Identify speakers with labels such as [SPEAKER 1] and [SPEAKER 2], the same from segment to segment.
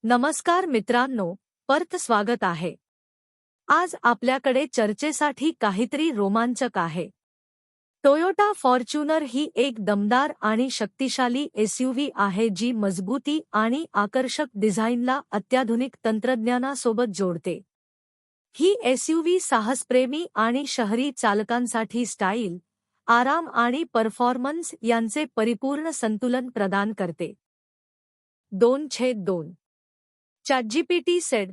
[SPEAKER 1] नमस्कार मित्रांनो, परत स्वागत आहे. आज आपल्याकडे चर्चेसाठी काहीतरी रोमांचक आहे. टोयोटा फॉर्च्युनर ही एक दमदार आणि शक्तिशाली एसयूव्ही आहे जी मजबूती आणि आकर्षक डिझाईनला अत्याधुनिक तंत्रज्ञानासोबत जोडते. ही एसयूव्ही साहसप्रेमी आणि शहरी चालकांसाठी स्टाईल, आराम आणि परफॉर्मन्स यांचे परिपूर्ण संतुलन प्रदान करते. 2/2 ChatGPT सेड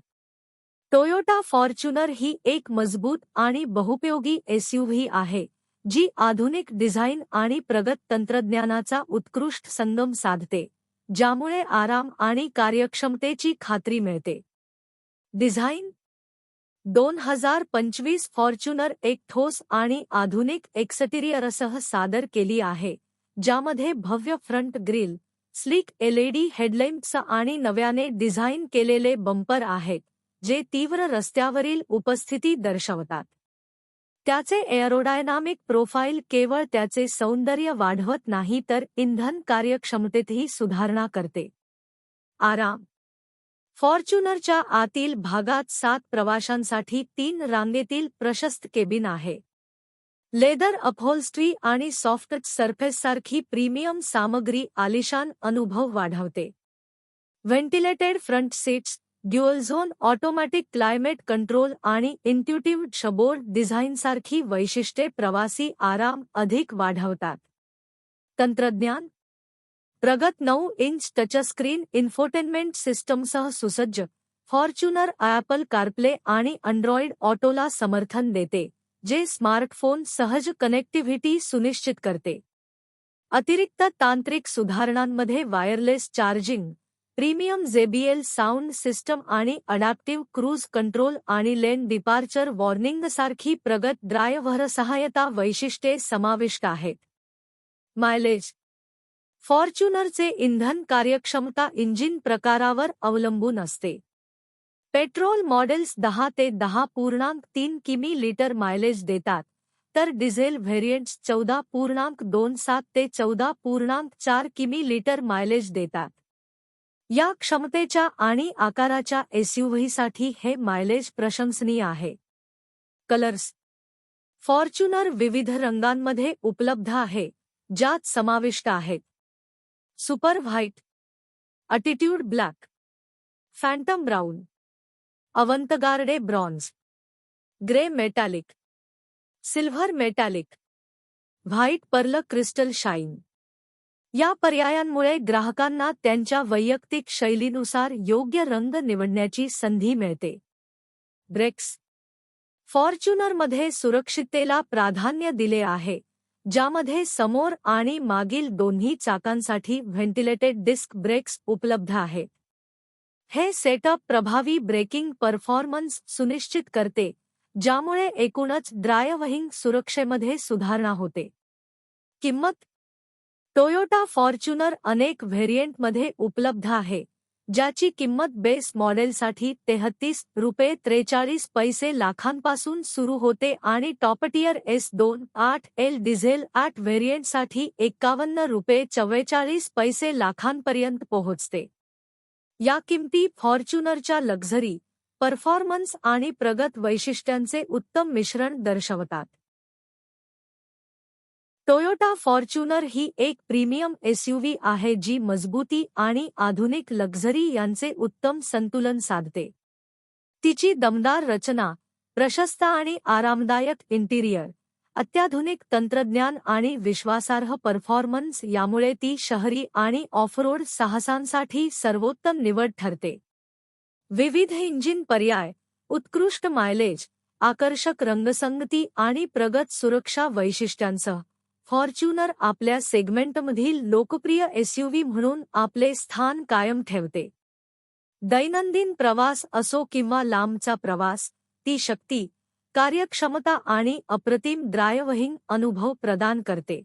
[SPEAKER 1] टोयोटा फॉर्च्युनर ही एक मजबूत आणि बहुपयोगी एसयूव्ही आहे जी आधुनिक डिझाईन आणि प्रगत तंत्रज्ञानाचा उत्कृष्ट संगम साधते, ज्यामुळे आराम आणि कार्यक्षमतेची खात्री मिळते. डिझाईन 2025 फॉर्च्युनर एक ठोस आणि आधुनिक एक्सटिरियरसह सादर केली आहे, ज्यामध्ये भव्य फ्रंट ग्रिल, स्लीक एलईडी हेडलॅम्प्स आणि नव्याने डिझाइन केलेले बंपर आहेत, जे तीव्र रस्त्यावरील उपस्थिती दर्शवतात. त्याचे एरोडायनामिक प्रोफाइल केवळ त्याचे सौंदर्य वाढवत नाही तर इंधन कार्यक्षमतेतही सुधारणा करते. आराम फॉर्च्युनरच्या आतील भागात 7 प्रवाशांसाठी 3 रांगेतील प्रशस्त केबिन आहे. लेदर अपहोल्स्ट्री आणि सॉफ्ट टच सरफेससारखी प्रीमियम सामग्री आलिशान अनुभव वाढवते. Ventilated front seats, dual zone automatic climate control आणि इंट्युटिव्ह डॅशबोर्ड डिझाईनसारखी वैशिष्ट्ये प्रवासी आराम अधिक वाढवतात. तंत्रज्ञान प्रगत 9 इंच टचस्क्रीन इन्फोटेनमेंट सिस्टमसह सुसज्ज, फॉर्च्युनर ॲपल कारप्ले आणि अँड्रॉइड ऑटोला समर्थन देते, जे स्मार्टफोन सहज कनेक्टिव्हिटी सुनिश्चित करते. अतिरिक्त तांत्रिक सुधारणांमध्ये wireless charging, premium JBL sound system आणि अडॅप्टिव्ह क्रूज कंट्रोल आणि लेन डिपार्चर वॉर्निंगसारखी प्रगत ड्रायव्हर सहायता वैशिष्ट्ये समाविष्ट आहेत. मायलेज फॉर्च्युनरचे इंधन कार्यक्षमता इंजिन प्रकारावर अवलंबून असते. पेट्रोल मॉडेल्स 10 ते 10.3 किमी/लिटर मायलेज देतात, तर डिझेल व्हेरियंट्स 14.27 ते 14.4 किमी/लिटर मायलेज देतात. या क्षमतेच्या आणि आकाराच्या एसयूव्हीसाठी हे मायलेज प्रशंसनीय आहे. कलर्स फॉर्च्युनर विविध रंगांमध्ये उपलब्ध आहे, ज्यात समाविष्ट आहेत super white, attitude black, phantom brown, avant garde bronze, grey metallic, silver metallic, white pearl crystal shine. या पर्यायांमुळे ग्राहकांना त्यांच्या वैयक्तिक शैलीनुसार योग्य रंग निवडण्याची संधी मिळते. ब्रेक्स फॉर्च्युनरमध्ये सुरक्षिततेला प्राधान्य दिले आहे, ज्यामध्ये समोर आणि मागील दोन्ही चाकांसाठी व्हेंटिलेटेड डिस्क ब्रेक्स उपलब्ध आहेत. हे सेटअप प्रभावी ब्रेकिंग परफॉर्मन्स सुनिश्चित करते, ज्यामुळे एकूणच ड्रायव्हिंग सुरक्षेमध्ये सुधारणा होते. किंमत टोयोटा फॉर्च्युनर अनेक व्हेरियंटमध्ये उपलब्ध आहे, ज्याची किंमत बेस मॉडेलसाठी ₹33.43 लाखांपासून सुरू होते आणि टॉपटियर S28L डिझेल 8 व्हेरियंटसाठी ₹51.44 लाखांपर्यंत पोहोचते. या किमती फॉर्च्युनरच्या लक्झरी, परफॉर्मन्स आणि प्रगत वैशिष्ट्यांचे उत्तम मिश्रण दर्शवतात. टोयोटा फॉर्च्युनर ही एक प्रीमियम एसयूव्ही आहे जी मजबूती आणि आधुनिक लक्झरी यांचे उत्तम संतुलन साधते. तिची दमदार रचना, प्रशस्त आणि आरामदायक इंटिरियर, अत्याधुनिक तंत्रज्ञान आणि विश्वासार्ह परफॉर्मन्स यामुळे ती शहरी आणि ऑफरोड साहसांसाठी सर्वोत्तम निवड ठरते. विविध इंजिन पर्याय, उत्कृष्ट मायलेज, आकर्षक रंगसंगती आणि प्रगत सुरक्षा वैशिष्ट्यांसह फॉर्च्युनर आपल्या सेगमेंटमधील लोकप्रिय एसयूव्ही म्हणून आपले स्थान कायम ठेवते. दैनंदिन प्रवास असो किंवा लांबचा प्रवास, ती शक्ती, कार्यक्षमता आणि अप्रतिम ड्रायव्हिंग अनुभव प्रदान करते.